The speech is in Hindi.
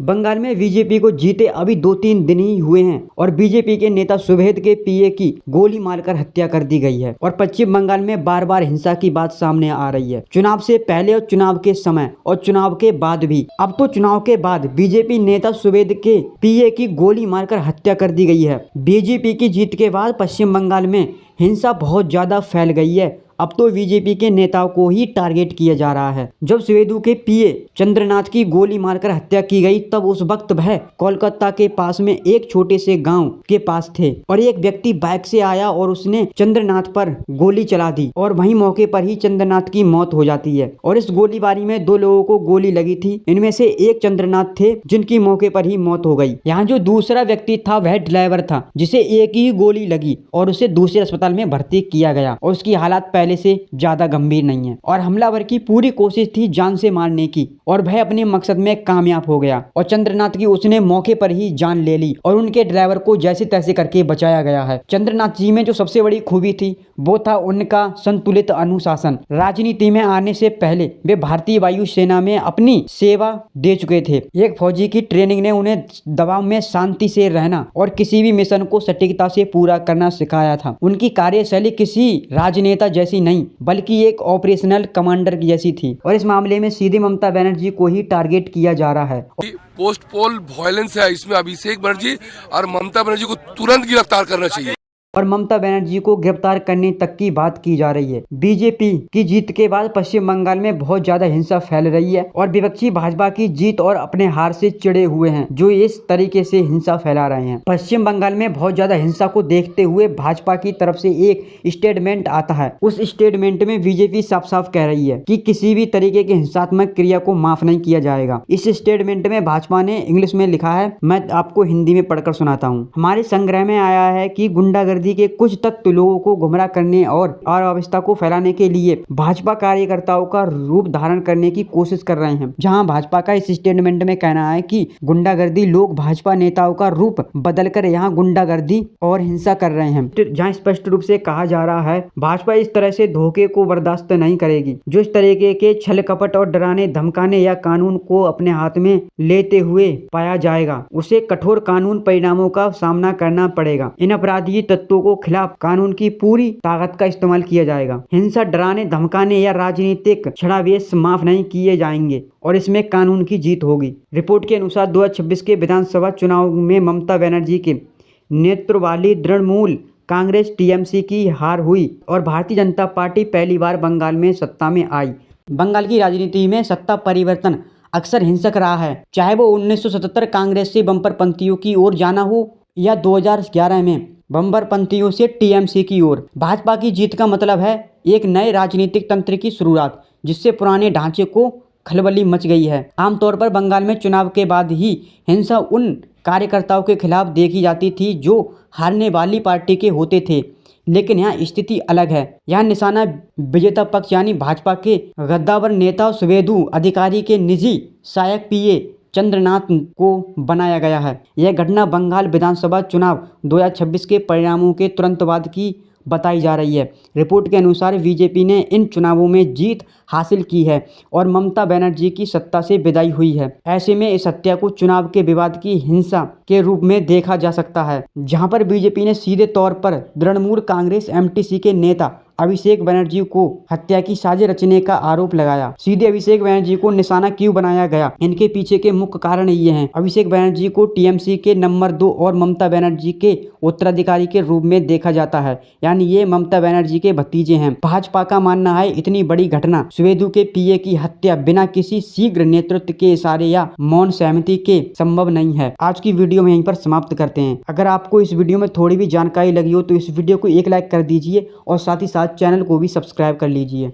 बंगाल में बीजेपी को जीते अभी 2-3 दिन ही हुए हैं और बीजेपी के नेता सुवेद के पीए की गोली मारकर हत्या कर दी गई है और पश्चिम बंगाल में बार बार हिंसा की बात सामने आ रही है। चुनाव से पहले और चुनाव के समय और चुनाव के बाद भी। अब तो चुनाव के बाद बीजेपी नेता सुवेद के पीए की गोली मारकर हत्या कर दी गई है। बीजेपी की जीत के बाद पश्चिम बंगाल में हिंसा बहुत ज्यादा फैल गई है। अब तो बीजेपी के नेताओं को ही टारगेट किया जा रहा है। जब सुवेदु के पीए चंद्रनाथ की गोली मारकर हत्या की गई तब उस वक्त वह कोलकाता के पास में एक छोटे से गांव के पास थे और एक व्यक्ति बाइक से आया और उसने चंद्रनाथ पर गोली चला दी और वहीं मौके पर ही चंद्रनाथ की मौत हो जाती है। और इस गोलीबारी में 2 लोगों को गोली लगी थी। इनमें से एक चंद्रनाथ थे जिनकी मौके पर ही मौत हो गई। यहाँ जो दूसरा व्यक्ति था वह ड्राइवर था जिसे एक ही गोली लगी और उसे दूसरे अस्पताल में भर्ती किया गया और उसकी हालत पहले से ज्यादा गंभीर नहीं है। और हमलावर की पूरी कोशिश थी जान से मारने की और वह अपने मकसद में कामयाब हो गया और चंद्रनाथ की उसने मौके पर ही जान ले ली और उनके ड्राइवर को जैसे तैसे करके बचाया गया है। चंद्रनाथ जी में जो सबसे बड़ी खूबी थी वो था उनका संतुलित अनुशासन। राजनीति में आने से पहले वे भारतीय वायु सेना में अपनी सेवा दे चुके थे। एक फौजी की ट्रेनिंग ने उन्हें दबाव में शांति से रहना और किसी भी मिशन को सटीकता से पूरा करना सिखाया था। उनकी कार्यशैली किसी राजनेता जैसी नहीं बल्कि एक ऑपरेशनल कमांडर की जैसी थी और इस मामले में सीधे ममता बनर्जी को ही टारगेट किया जा रहा है। पोस्ट पोल वायलेंस है, इसमें अभिषेक बनर्जी और ममता बनर्जी को तुरंत गिरफ्तार करना चाहिए और ममता बनर्जी को गिरफ्तार करने तक की बात की जा रही है। बीजेपी की जीत के बाद पश्चिम बंगाल में बहुत ज्यादा हिंसा फैल रही है और विपक्षी भाजपा की जीत और अपने हार से चिड़े हुए हैं जो इस तरीके से हिंसा फैला रहे हैं। पश्चिम बंगाल में बहुत ज्यादा हिंसा को देखते हुए भाजपा की तरफ से एक स्टेटमेंट आता है। उस स्टेटमेंट में बीजेपी साफ साफ कह रही है कि किसी भी तरीके की हिंसात्मक क्रिया को माफ नहीं किया जाएगा। इस स्टेटमेंट में भाजपा ने इंग्लिश में लिखा है, मैं आपको हिंदी में पढ़कर सुनाता हूँ। हमारे संग्रह में आया है कि गुंडागर्दी के कुछ तत्व लोगों को गुमराह करने और अव्यवस्था को फैलाने के लिए भाजपा कार्यकर्ताओं का रूप धारण करने की कोशिश कर रहे हैं। जहां भाजपा का इस स्टेटमेंट में कहना है कि गुंडागर्दी लोग भाजपा नेताओं का रूप बदलकर यहां गुंडागर्दी और हिंसा कर रहे हैं। जहां स्पष्ट रूप से कहा जा रहा है भाजपा इस तरह से धोखे को बर्दाश्त नहीं करेगी। जो इस तरीके के छल कपट और डराने धमकाने या कानून को अपने हाथ में लेते हुए पाया जाएगा उसे कठोर कानून परिणामों का सामना करना पड़ेगा। इन अपराधी तत्वों को खिलाफ कानून की पूरी ताकत का इस्तेमाल किया जाएगा। हिंसा डराने धमकाने या राजनीतिक छड़ावेश माफ नहीं किए जाएंगे और इसमें कानून की जीत होगी। रिपोर्ट के अनुसार 2026 के विधानसभा चुनाव में ममता बनर्जी के नेतृत्व वाली तृणमूल कांग्रेस टीएमसी की हार हुई और भारतीय जनता पार्टी पहली बार बंगाल में सत्ता में आई। बंगाल की राजनीति में सत्ता परिवर्तन अक्सर हिंसक रहा है, चाहे वो 1977 कांग्रेस से बंपरपंथियों की ओर जाना हो या 2011 में बंपरपंथियों से टीएमसी की ओर। भाजपा की जीत का मतलब है एक नए राजनीतिक तंत्र की शुरुआत जिससे पुराने ढांचे को खलबली मच गई है। आमतौर पर बंगाल में चुनाव के बाद ही हिंसा उन कार्यकर्ताओं के खिलाफ देखी जाती थी जो हारने वाली पार्टी के होते थे, लेकिन यहाँ स्थिति अलग है। यहाँ निशाना विजेता पक्ष यानी भाजपा के गद्दावर नेता सुवेदु अधिकारी के निजी सहायक पीए चंद्रनाथ को बनाया गया है। यह घटना बंगाल विधानसभा चुनाव 2026 के परिणामों के तुरंत बाद की बताई जा रही है। रिपोर्ट के अनुसार बीजेपी ने इन चुनावों में जीत हासिल की है और ममता बनर्जी की सत्ता से विदाई हुई है। ऐसे में इस हत्या को चुनाव के विवाद की हिंसा के रूप में देखा जा सकता है, जहां पर बीजेपी ने सीधे तौर पर तृणमूल कांग्रेस एमटीसी के नेता अभिषेक बनर्जी को हत्या की साजिश रचने का आरोप लगाया। सीधे अभिषेक बनर्जी को निशाना क्यों बनाया गया, इनके पीछे के मुख्य कारण ये हैं। अभिषेक बनर्जी को टीएमसी के नंबर 2 और ममता बनर्जी के उत्तराधिकारी के रूप में देखा जाता है, यानी ये ममता बनर्जी के भतीजे हैं। भाजपा का मानना है इतनी बड़ी घटना सुवेदु के पीए की हत्या बिना किसी शीघ्र नेतृत्व के इशारे या मौन सहमति के संभव नहीं है। आज की वीडियो में यहीं पर समाप्त करते हैं। अगर आपको इस वीडियो में थोड़ी भी जानकारी लगी हो तो इस वीडियो को एक लाइक कर दीजिए और साथ ही साथ चैनल को भी सब्सक्राइब कर लीजिए।